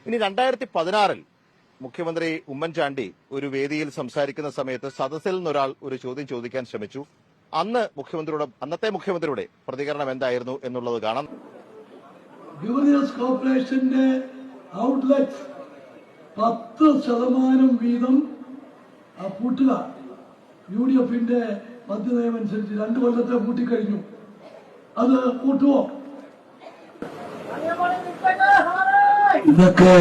ഇനി 2016 മുഖ്യമന്ത്രി ഉമ്മൻചാണ്ടി ഒരു വേദിയിൽ സംസാരിക്കുന്ന സമയത്ത് സദസ്സിൽ നിന്നൊരാൾ ഒരു ചോദ്യം ചോദിക്കാൻ ശ്രമിച്ചു. അന്ന് അന്നത്തെ മുഖ്യമന്ത്രിയുടെ പ്രതികരണം എന്തായിരുന്നു എന്നുള്ളത് കാണാം. ഗവർണേഴ്സ് കോർപ്പറേഷന്റെ ഔട്ട്ലെറ്റ് 10% വീതം പൂട്ടുക UDFന്റെ മദ്യനയമനുസരിച്ച് 2 കൊല്ലത്തെ പൂട്ടിക്കഴിഞ്ഞു. അത് പൂട്ടുവോ? ഇതൊക്കെ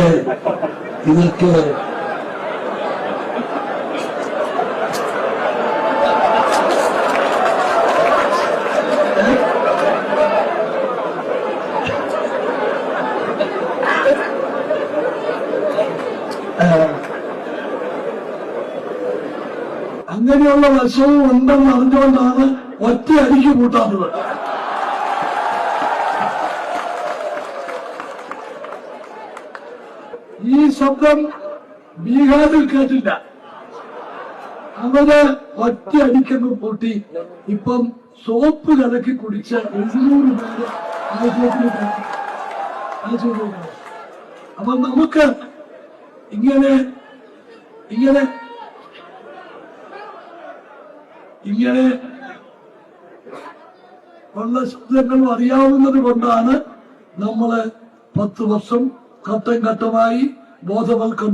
അങ്ങനെയുള്ള വശവും ഉണ്ടെന്ന് അറിഞ്ഞുകൊണ്ടാണ് ഒറ്റ അടിക്ക് കൂട്ടാത്തത്. ഈ ശബ്ദം ബീഹാറിൽ കേട്ടില്ല. അവര് ഒറ്റ അടിക്കങ്ങ് പൂട്ടി. ഇപ്പം സോപ്പ് കലക്കി കുടിച്ച 700 പേര് ആശുപത്രിയിൽ. അപ്പൊ നമുക്ക് ഇങ്ങനെ ഉള്ള ശബ്ദങ്ങളും അറിയാവുന്നത് കൊണ്ടാണ് നമ്മള് 10 വർഷം ഘട്ടം ഘട്ടമായി ബോധവൽക്കരണം